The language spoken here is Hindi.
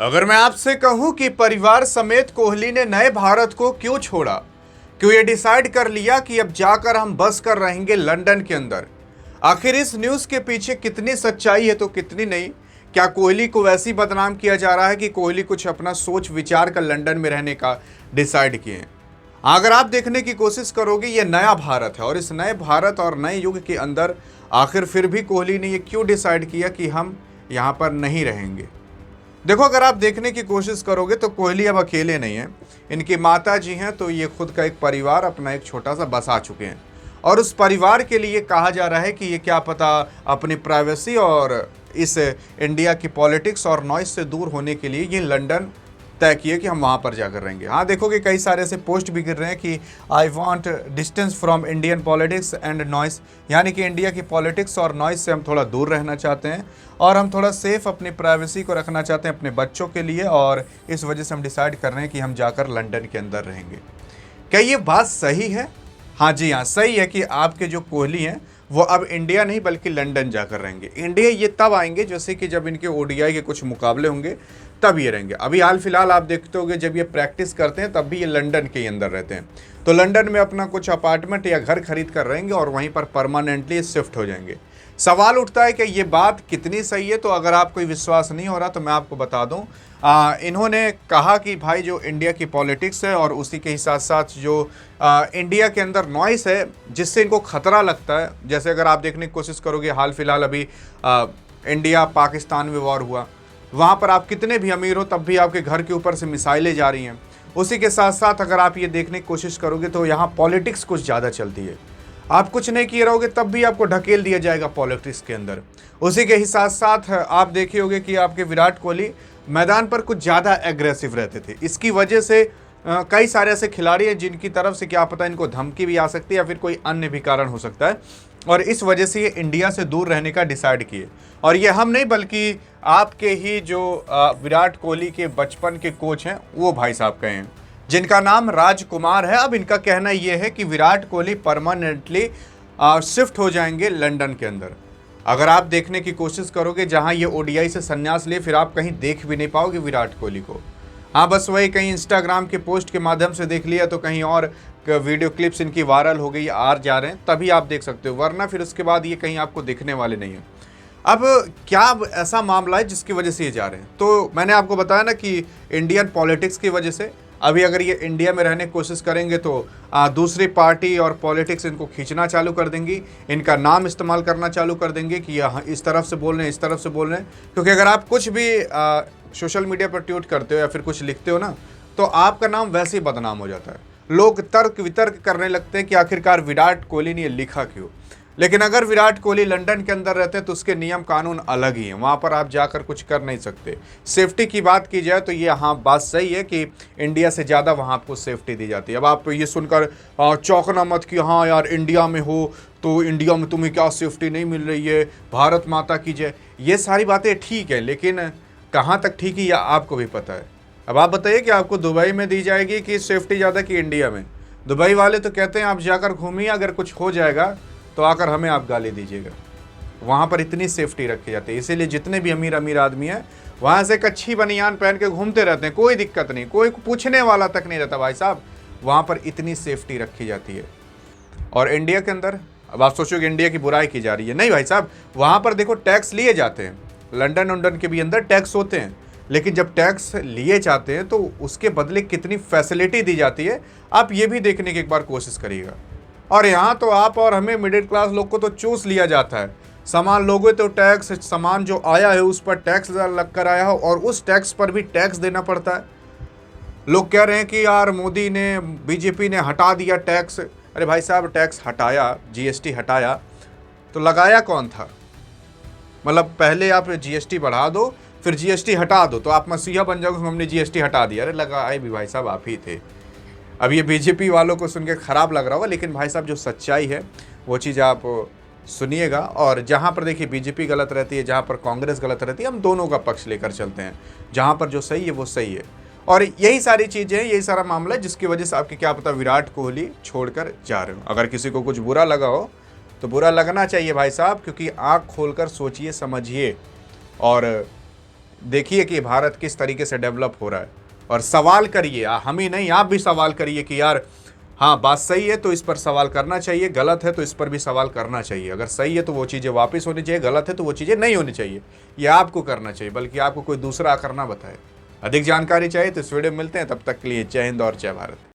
अगर मैं आपसे कहूं कि परिवार समेत कोहली ने नए भारत को क्यों छोड़ा, क्यों ये डिसाइड कर लिया कि अब जाकर हम बस कर रहेंगे लंदन के अंदर, आखिर इस न्यूज़ के पीछे कितनी सच्चाई है तो कितनी नहीं। क्या कोहली को वैसे ही बदनाम किया जा रहा है कि कोहली कुछ अपना सोच विचार कर लंदन में रहने का डिसाइड किए हैं? अगर आप देखने की कोशिश करोगे, ये नया भारत है और इस नए भारत और नए युग के अंदर आखिर फिर भी कोहली ने ये क्यों डिसाइड किया कि हम यहाँ पर नहीं रहेंगे। देखो, अगर आप देखने की कोशिश करोगे तो कोहली अब अकेले नहीं हैं, इनकी माता जी हैं, तो ये खुद का एक परिवार अपना एक छोटा सा बसा चुके हैं और उस परिवार के लिए कहा जा रहा है कि ये क्या पता अपनी प्राइवेसी और इस इंडिया की पॉलिटिक्स और नॉइस से दूर होने के लिए ये लंदन तय किए कि हम वहाँ पर जाकर रहेंगे। हाँ, देखोगे कई सारे ऐसे पोस्ट भी गिर रहे हैं कि I want distance from Indian politics and noise, यानी कि इंडिया की पॉलिटिक्स और नॉइस से हम थोड़ा दूर रहना चाहते हैं और हम थोड़ा सेफ अपनी प्राइवेसी को रखना चाहते हैं अपने बच्चों के लिए, और इस वजह से हम डिसाइड कर रहे हैं कि हम जाकर लंदन के अंदर रहेंगे। क्या ये बात सही है? हाँ जी हाँ, सही है कि आपके जो कोहली हैं वो अब इंडिया नहीं बल्कि लंदन जाकर रहेंगे। इंडिया ये तब आएंगे जैसे कि जब इनके ओडीआई के कुछ मुकाबले होंगे तब ये रहेंगे। अभी हाल फिलहाल आप देखते होंगे जब ये प्रैक्टिस करते हैं तब भी ये लंदन के अंदर रहते हैं, तो लंदन में अपना कुछ अपार्टमेंट या घर खरीद कर रहेंगे और वहीं पर परमानेंटली शिफ्ट हो जाएंगे। सवाल उठता है कि ये बात कितनी सही है, तो अगर आपको विश्वास नहीं हो रहा तो मैं आपको बता दूं, इन्होंने कहा कि भाई जो इंडिया की पॉलिटिक्स है और उसी के साथ साथ जो इंडिया के अंदर नॉइस है जिससे इनको खतरा लगता है, जैसे अगर आप देखने की कोशिश करोगे हाल फिलहाल अभी इंडिया पाकिस्तान में वॉर हुआ, वहाँ पर आप कितने भी अमीर हो तब भी आपके घर के ऊपर से मिसाइलें जा रही हैं। उसी के साथ साथ अगर आप ये देखने की कोशिश करोगे तो यहाँ पॉलिटिक्स कुछ ज़्यादा चलती है। आप कुछ नहीं किए रहोगे तब भी आपको ढकेल दिया जाएगा पॉलिटिक्स के अंदर। उसी के ही साथ साथ आप देखे होंगे कि आपके विराट कोहली मैदान पर कुछ ज़्यादा एग्रेसिव रहते थे। इसकी वजह से कई सारे ऐसे खिलाड़ी हैं जिनकी तरफ से क्या पता इनको धमकी भी आ सकती है या फिर कोई अन्य भी कारण हो सकता है, और इस वजह से ये इंडिया से दूर रहने का डिसाइड किए। और ये हम नहीं बल्कि आपके ही जो विराट कोहली के बचपन के कोच हैं वो भाई साहब कहे हैं, जिनका नाम राजकुमार है। अब इनका कहना यह है कि विराट कोहली परमानेंटली शिफ्ट हो जाएंगे लंदन के अंदर। अगर आप देखने की कोशिश करोगे जहां ये ओडीआई से संन्यास लिए, फिर आप कहीं देख भी नहीं पाओगे विराट कोहली को। हाँ, बस वही कहीं इंस्टाग्राम के पोस्ट के माध्यम से देख लिया तो कहीं और वीडियो क्लिप्स इनकी वायरल हो गई आ जा रहे हैं तभी आप देख सकते हो, वरना फिर उसके बाद ये कहीं आपको दिखने वाले नहीं है। अब क्या ऐसा मामला है जिसकी वजह से ये जा रहे हैं? तो मैंने आपको बताया ना कि इंडियन पॉलिटिक्स की वजह से अभी अगर ये इंडिया में रहने की कोशिश करेंगे तो दूसरी पार्टी और पॉलिटिक्स इनको खींचना चालू कर देंगी, इनका नाम इस्तेमाल करना चालू कर देंगे कि यहाँ इस तरफ से बोल रहे हैं, इस तरफ से बोल रहे हैं। क्योंकि अगर आप कुछ भी सोशल मीडिया पर ट्वीट करते हो या फिर कुछ लिखते हो ना, तो आपका नाम वैसे ही बदनाम हो जाता है। लोग तर्क वितर्क करने लगते हैं कि आखिरकार विराट कोहली ने ये लिखा क्यों। लेकिन अगर विराट कोहली लंदन के अंदर रहते हैं तो उसके नियम कानून अलग ही हैं, वहाँ पर आप जाकर कुछ कर नहीं सकते। सेफ्टी की बात की जाए तो ये हाँ बात सही है कि इंडिया से ज़्यादा वहाँ आपको सेफ्टी दी जाती है। अब आप ये सुनकर चौंकना मत कि हाँ यार इंडिया में हो तो इंडिया में तुम्हें क्या सेफ्टी नहीं मिल रही है, भारत माता की जय। ये सारी बातें ठीक है, लेकिन कहाँ तक ठीक है यह आपको भी पता है। अब आप बताइए कि आपको दुबई में दी जाएगी कि सेफ्टी ज़्यादा कि इंडिया में? दुबई वाले तो कहते हैं आप जाकर घूमिए, अगर कुछ हो जाएगा तो आकर हमें आप गाली दीजिएगा। वहाँ पर इतनी सेफ्टी रखी जाती है, इसीलिए जितने भी अमीर आदमी हैं वहाँ से एक अच्छी बनियान पहन के घूमते रहते हैं, कोई दिक्कत नहीं, कोई पूछने वाला तक नहीं रहता भाई साहब। वहाँ पर इतनी सेफ्टी रखी जाती है। और इंडिया के अंदर अब आप सोचोगे इंडिया की बुराई की जा रही है, नहीं भाई साहब, वहाँ पर देखो टैक्स लिए जाते हैं। लंदन के भी अंदर टैक्स होते हैं, लेकिन जब टैक्स लिए जाते हैं तो उसके बदले कितनी फैसिलिटी दी जाती है आप ये भी देखने की एक बार कोशिश करिएगा। और यहाँ तो आप और हमें मिडिल क्लास लोग को तो चूस लिया जाता है। सामान लोगे तो टैक्स, सामान जो आया है उस पर टैक्स लग कर आया हो और उस टैक्स पर भी टैक्स देना पड़ता है। लोग कह रहे हैं कि यार मोदी ने, बीजेपी ने हटा दिया टैक्स। अरे भाई साहब, टैक्स हटाया, जीएसटी हटाया, तो लगाया कौन था? मतलब पहले आप जीएसटी बढ़ा दो फिर जीएसटी हटा दो तो आप मसीहा बन जाओगे, हमने जीएसटी हटा दिया। अरे लगाए भी भाई साहब आप ही थे। अब ये बीजेपी वालों को सुन के ख़राब लग रहा होगा, लेकिन भाई साहब जो सच्चाई है वो चीज़ आप सुनिएगा। और जहाँ पर देखिए बीजेपी गलत रहती है, जहाँ पर कांग्रेस गलत रहती है, हम दोनों का पक्ष लेकर चलते हैं। जहाँ पर जो सही है वो सही है। और यही सारी चीज़ें हैं, यही सारा मामला है जिसकी वजह से आपके क्या पता विराट कोहली छोड़कर जा रहे हो। अगर किसी को कुछ बुरा लगा हो तो बुरा लगना चाहिए भाई साहब, क्योंकि आँख खोलकर सोचिए समझिए और देखिए कि भारत किस तरीके से डेवलप हो रहा है और सवाल करिए। हम ही नहीं, आप भी सवाल करिए कि यार हाँ बात सही है तो इस पर सवाल करना चाहिए, गलत है तो इस पर भी सवाल करना चाहिए। अगर सही है तो वो चीज़ें वापस होनी चाहिए, गलत है तो वो चीज़ें नहीं होनी चाहिए। ये आपको करना चाहिए, बल्कि आपको कोई दूसरा आकर ना बताए। अधिक जानकारी चाहिए तो इस वीडियो में मिलते हैं, तब तक के लिए जय हिंद और जय भारत।